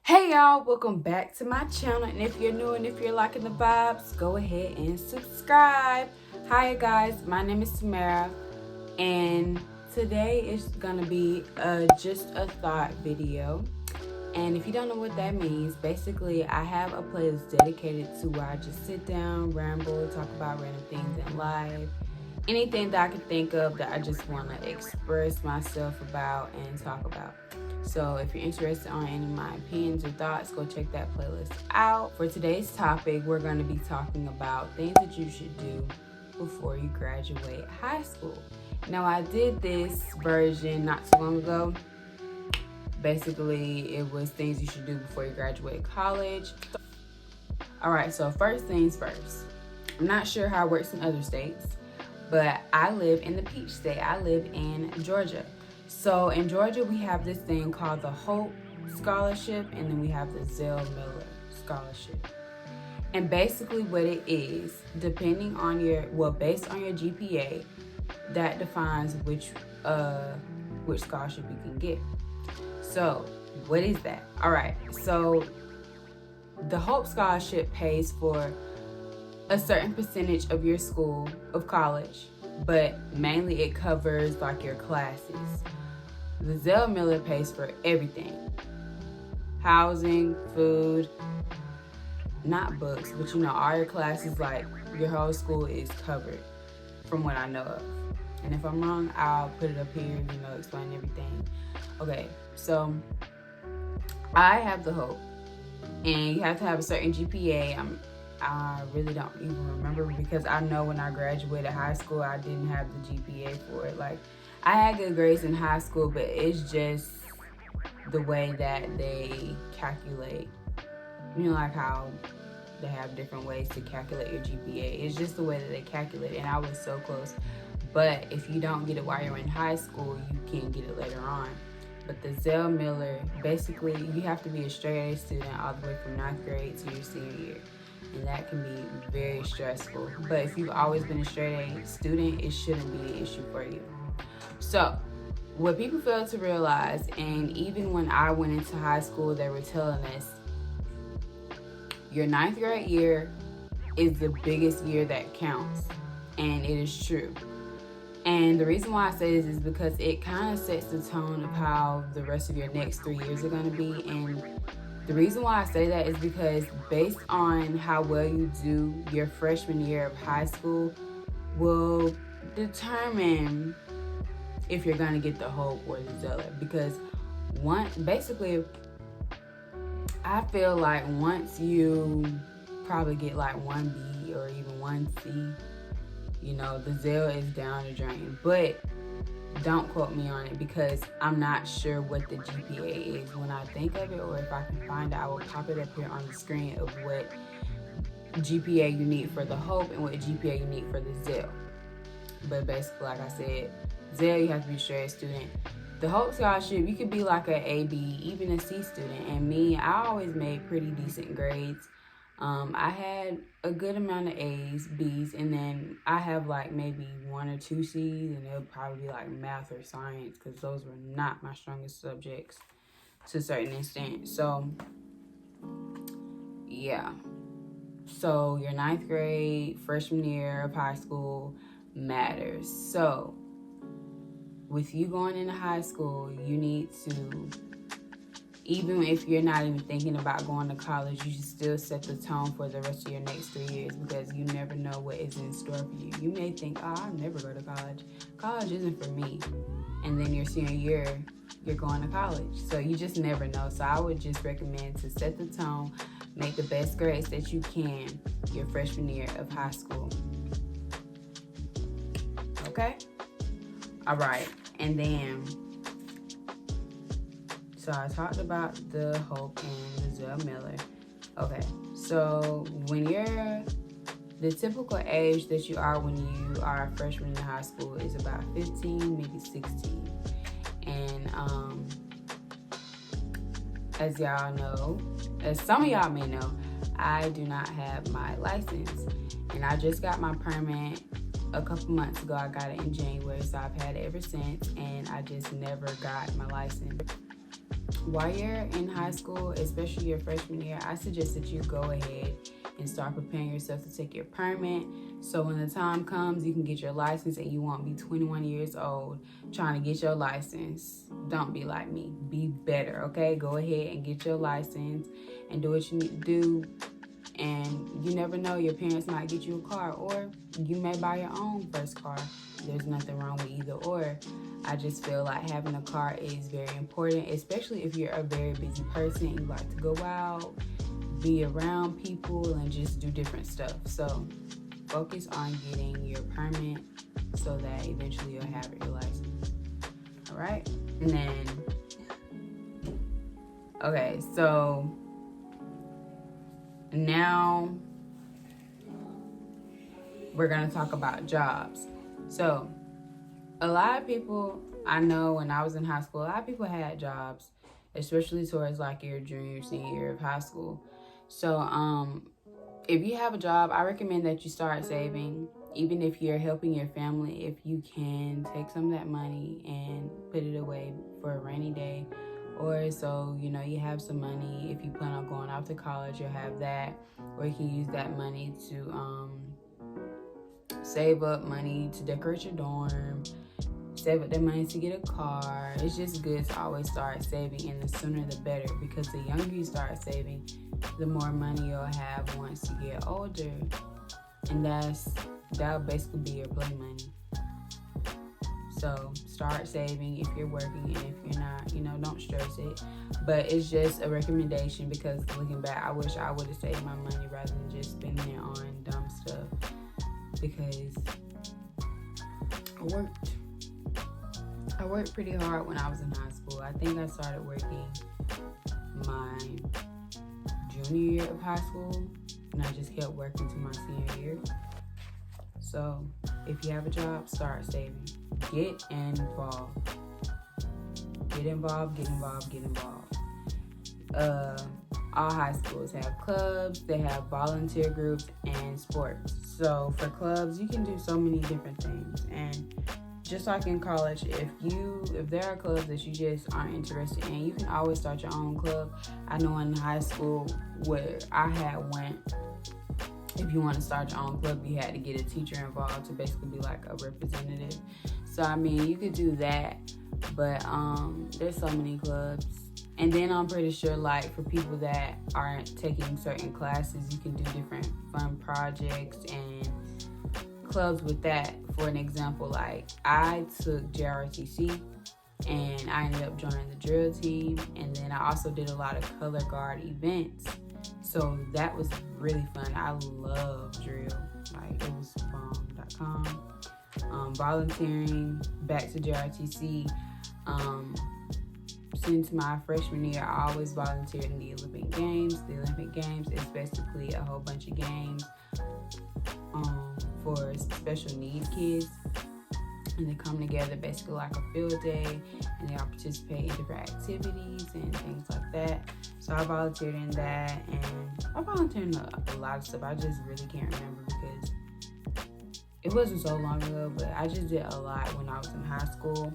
Hey y'all, welcome back to my channel, and if you're new and if you're liking the vibes, go ahead and subscribe. Hi guys, my name is Tamera, and today is gonna be just a thought video. And if you don't know what that means, basically I have a playlist dedicated to where I just sit down, ramble, talk about random things in life, anything that I can think of that I just want to express myself about and talk about. So if you're interested on any of my opinions or thoughts, go check that playlist out. For today's topic, we're going to be talking about things that you should do before you graduate high school. Now, I did this version not too long ago. Basically, it was things you should do before you graduate college. All right, so first things first. I'm not sure how it works in other states, but I live in the Peach State. I live in Georgia. So in Georgia, we have this thing called the Hope Scholarship, and then we have the Zell-Miller Scholarship. And basically what it is, depending on based on your GPA, that defines which scholarship you can get. So what is that? All right, so the Hope Scholarship pays for a certain percentage of your college, but mainly it covers like your classes. The Zell-Miller pays for everything. Housing, food, not books, but all your classes, like your whole school is covered from what I know of. And if I'm wrong, I'll put it up here, explain everything. Okay, so I have the Hope, and you have to have a certain GPA. I really don't even remember, because I know when I graduated high school, I didn't have the GPA for it. Like, I had good grades in high school, but it's just the way that they calculate. Like how they have different ways to calculate your GPA. It's just the way that they calculate it, and I was so close. But if you don't get it while you're in high school, you can get it later on. But the Zell-Miller, basically, you have to be a straight A student all the way from 9th grade to your senior year. And that can be very stressful. But if you've always been a straight A student, it shouldn't be an issue for you. So, what people fail to realize, and even when I went into high school, they were telling us, your 9th grade year is the biggest year that counts. And it is true. And the reason why I say this is because it kind of sets the tone of how the rest of your next 3 years are going to be. And the reason why I say that is because based on how well you do your freshman year of high school will determine if you're going to get the Hope or the Zeller. Because basically, I feel like once you probably get like 1B or even 1C, the Zell is down the drain. But don't quote me on it, because I'm not sure what the GPA is. When I think of it, or if I can find it, I will pop it up here on the screen of what GPA you need for the Hope and what GPA you need for the Zell. But basically, like I said, Zell, you have to be a straight student. The Hope Scholarship, you could be like an A, B, even a C student. And me, I always made pretty decent grades. I had a good amount of A's, B's, and then I have like maybe 1 or 2 C's, and it'll probably be like math or science, because those were not my strongest subjects to a certain extent. So, yeah. So, your 9th grade, freshman year of high school matters. So, with you going into high school, you need to, even if you're not even thinking about going to college, you should still set the tone for the rest of your next 3 years, because you never know what is in store for you. You may think, I'll never go to college. College isn't for me. And then your senior year, you're going to college. So you just never know. So I would just recommend to set the tone, make the best grades that you can your freshman year of high school. Okay? All right. And then, so I talked about the Hope and the Zell-Miller. Okay, so when you're, the typical age that you are when you are a freshman in high school is about 15, maybe 16. And as y'all know, as some of y'all may know, I do not have my license. And I just got my permit a couple months ago. I got it in January, so I've had it ever since, and I just never got my license. while you're in high school, especially your freshman year, I suggest that you go ahead and start preparing yourself to take your permit. So when the time comes, you can get your license and you won't be 21 years old trying to get your license. Don't be like me. Be better, okay? Go ahead and get your license and do what you need to do. And you never know, your parents might get you a car, or you may buy your own first car. There's nothing wrong with either or. I just feel like having a car is very important, especially if you're a very busy person and you like to go out, be around people, and just do different stuff. So focus on getting your permit so that eventually you'll have your license. All right? And then, okay, so now we're going to talk about jobs. So a lot of people, I know when I was in high school, a lot of people had jobs, especially towards like your junior, senior year of high school. So if you have a job, I recommend that you start saving. Even if you're helping your family, if you can, take some of that money and put it away for a rainy day. Or so, you know, you have some money. If you plan on going off to college, you'll have that. Or you can use that money to save up money to decorate your dorm, save up that money to get a car. It's just good to always start saving, and the sooner the better, because the younger you start saving, the more money you'll have once you get older. And that'll basically be your play money. So start saving if you're working, and if you're not, you know, don't stress it. But it's just a recommendation, because looking back, I wish I would have saved my money rather than just spending it on dumb stuff, because I worked pretty hard when I was in high school. I think I started working my junior year of high school, and I just kept working to my senior year. So if you have a job, start saving. Get involved. Get involved, get involved, get involved. All high schools have clubs, they have volunteer groups and sports. So for clubs, you can do so many different things. And just like in college, if there are clubs that you just aren't interested in, you can always start your own club. I know in high school where I had went, if you want to start your own club, you had to get a teacher involved to basically be like a representative. So I mean, you could do that, but there's so many clubs. And then I'm pretty sure, like, for people that aren't taking certain classes, you can do different fun projects and clubs with that. For an example, like, I took JROTC and I ended up joining the drill team, and then I also did a lot of color guard events. So that was really fun. I love drill. Like, it was bomb.com. Volunteering, back to JROTC. Since my freshman year, I always volunteered in the Olympic Games. The Olympic Games is basically a whole bunch of games for special needs kids. And they come together basically like a field day, and they all participate in different activities and things like that. So I volunteered in that, and I volunteered in a lot of stuff. I just really can't remember because it wasn't so long ago, but I just did a lot when I was in high school.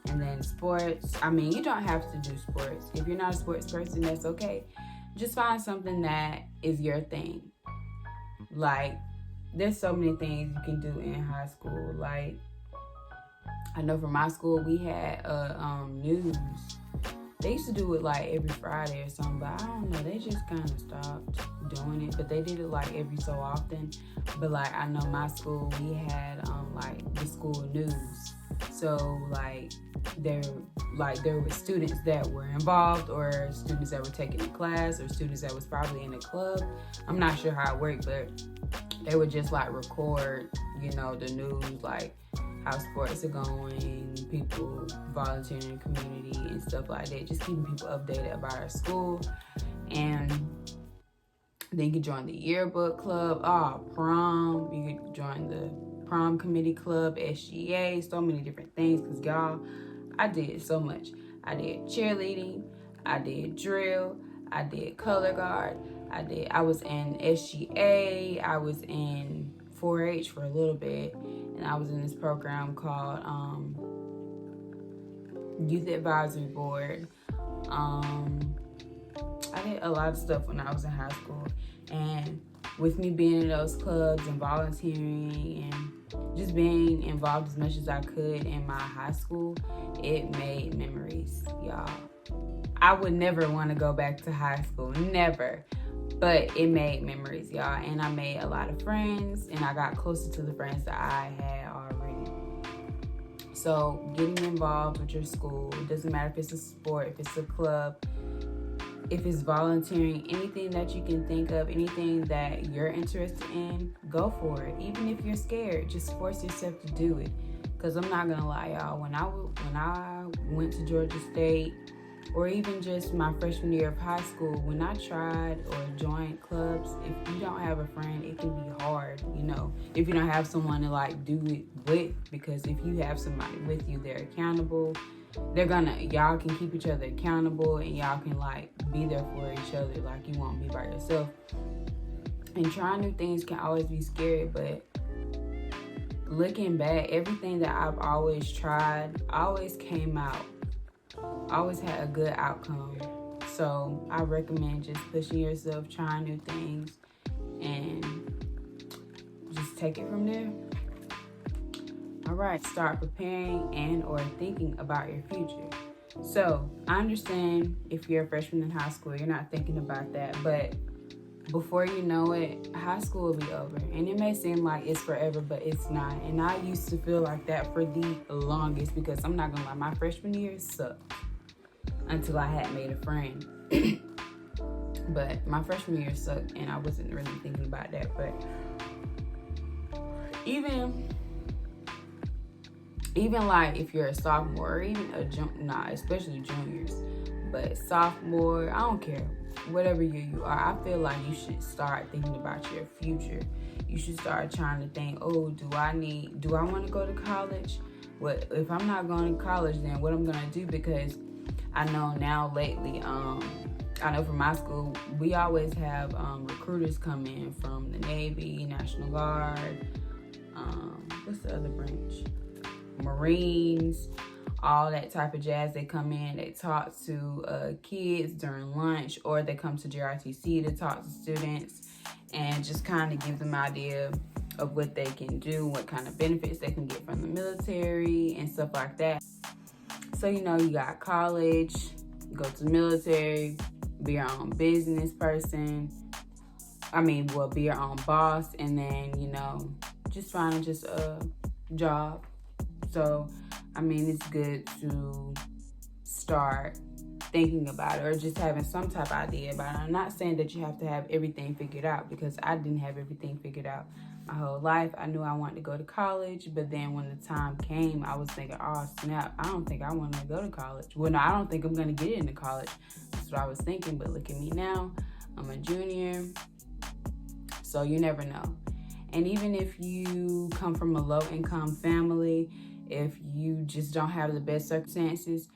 And then sports, I mean, you don't have to do sports. If you're not a sports person, that's okay. Just find something that is your thing. Like, there's so many things you can do in high school. Like, I know for my school, we had news. They used to do it like every Friday or something, but I don't know, they just kind of stopped doing it. But they did it like every so often. But like, I know my school, we had like the school news. So like there were students that were involved, or students that were taking a class, or students that was probably in a club. I'm not sure how it worked, but they would just like record, you know, the news, like how sports are going, people volunteering in the community and stuff like that, just keeping people updated about our school. And then you could join the yearbook club, prom, you could join the prom committee club, SGA, so many different things, because y'all, I did so much. I did cheerleading, I did drill, I did color guard, I was in SGA, I was in 4-H for a little bit, and I was in this program called Youth Advisory Board. I did a lot of stuff when I was in high school, and with me being in those clubs and volunteering and just being involved as much as I could in my high school, it made memories, y'all. I would never want to go back to high school, never. But it made memories, y'all. And I made a lot of friends, and I got closer to the friends that I had already. So getting involved with your school, it doesn't matter if it's a sport, if it's a club, if it's volunteering, anything that you can think of, anything that you're interested in, go for it. Even if you're scared, just force yourself to do it. Because I'm not going to lie, y'all, when I went to Georgia State, or even just my freshman year of high school, when I tried or joined clubs, if you don't have a friend, it can be hard, you know, if you don't have someone to like do it with, because if you have somebody with you, they're accountable. Y'all can keep each other accountable, and y'all can like be there for each other, like you won't be by yourself. And trying new things can always be scary, but looking back, everything that I've always tried always came out. Always had a good outcome. So I recommend just pushing yourself, trying new things, and just take it from there. All right, start preparing and or thinking about your future. So I understand if you're a freshman in high school, you're not thinking about that, but before you know it, high school will be over. And it may seem like it's forever, but it's not. And I used to feel like that for the longest, because I'm not gonna lie, my freshman year sucked until I had made a friend. But my freshman year sucked, and I wasn't really thinking about that. But even like if you're a sophomore or even especially juniors, but sophomore, I don't care, whatever year you are, I feel like you should start thinking about your future. You should start trying to think, oh, do I want to go to college? What if I'm not going to college, then what I'm going to do? Because I know now lately, I know from my school, we always have recruiters come in from the Navy, National Guard, what's the other branch? Marines, all that type of jazz. They come in, they talk to kids during lunch, or they come to JRTC to talk to students and just kind of give them an idea of what they can do, what kind of benefits they can get from the military and stuff like that. So, you know, you got college, go to the military, be your own business person. Be your own boss, and then, you know, just find just a job. So, it's good to start thinking about it, or just having some type of idea about it. I'm not saying that you have to have everything figured out, because I didn't have everything figured out my whole life. I knew I wanted to go to college, but then when the time came, I was thinking, oh snap, I don't think I want to go to college. Well, no, I don't think I'm going to get into college. That's what I was thinking, but look at me now. I'm a junior, so you never know. And even if you come from a low-income family, if you just don't have the best circumstances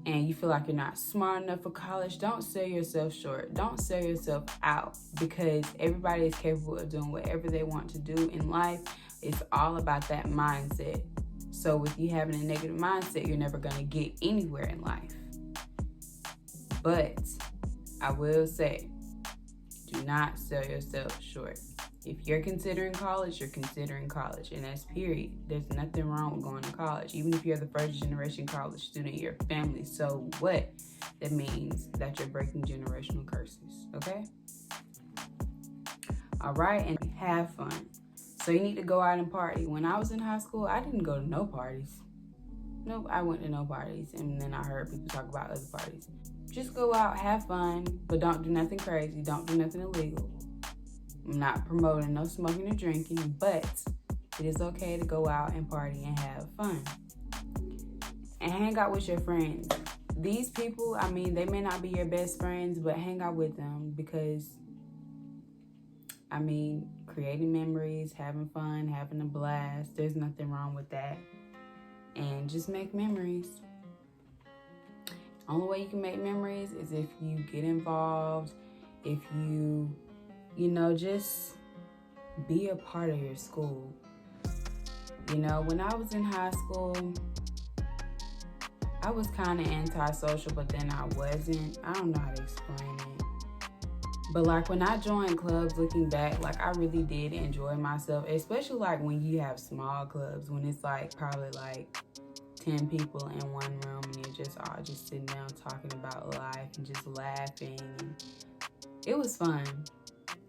and you feel like you're not smart enough for college, don't sell yourself short. Don't sell yourself out, because everybody is capable of doing whatever they want to do in life. It's all about that mindset. So with you having a negative mindset, you're never going to get anywhere in life. But I will say, do not sell yourself short. If you're considering college, you're considering college, and that's period. There's nothing wrong with going to college. Even if you're the first generation college student in your family, so what? That means that you're breaking generational curses, okay? All right, and have fun. So you need to go out and party. When I was in high school, I didn't go to no parties. Nope, I went to no parties, and then I heard people talk about other parties. Just go out, have fun, but don't do nothing crazy. Don't do nothing illegal. I'm not promoting no smoking or drinking, but it is okay to go out and party and have fun. And hang out with your friends. These people, they may not be your best friends, but hang out with them, because, creating memories, having fun, having a blast, there's nothing wrong with that. And just make memories. Only way you can make memories is if you get involved, if you just be a part of your school. When I was in high school, I was kind of antisocial, but then I wasn't. I don't know how to explain it. But like when I joined clubs, looking back, like I really did enjoy myself, especially like when you have small clubs, when it's like probably like 10 people in one room and you're just all just sitting down talking about life and just laughing. It was fun.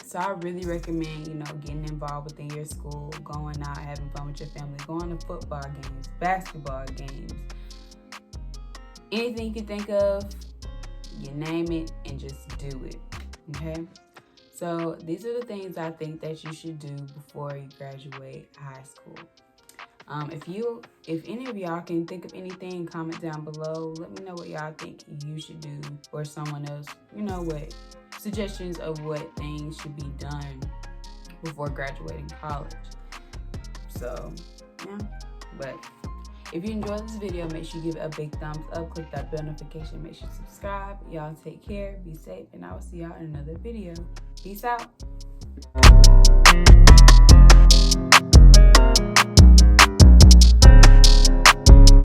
So I really recommend, you know, getting involved within your school, going out, having fun with your family, going to football games, basketball games, anything you can think of, you name it and just do it, okay? So these are the things I think that you should do before you graduate high school. If any of y'all can think of anything, comment down below. Let me know what y'all think you should do, or someone else, you know, what suggestions of what things should be done before graduating college. So yeah, but if you enjoyed this video, make sure you give it a big thumbs up, click that bell notification, make sure you subscribe. Y'all take care, be safe, and I will see y'all in another video. Peace out.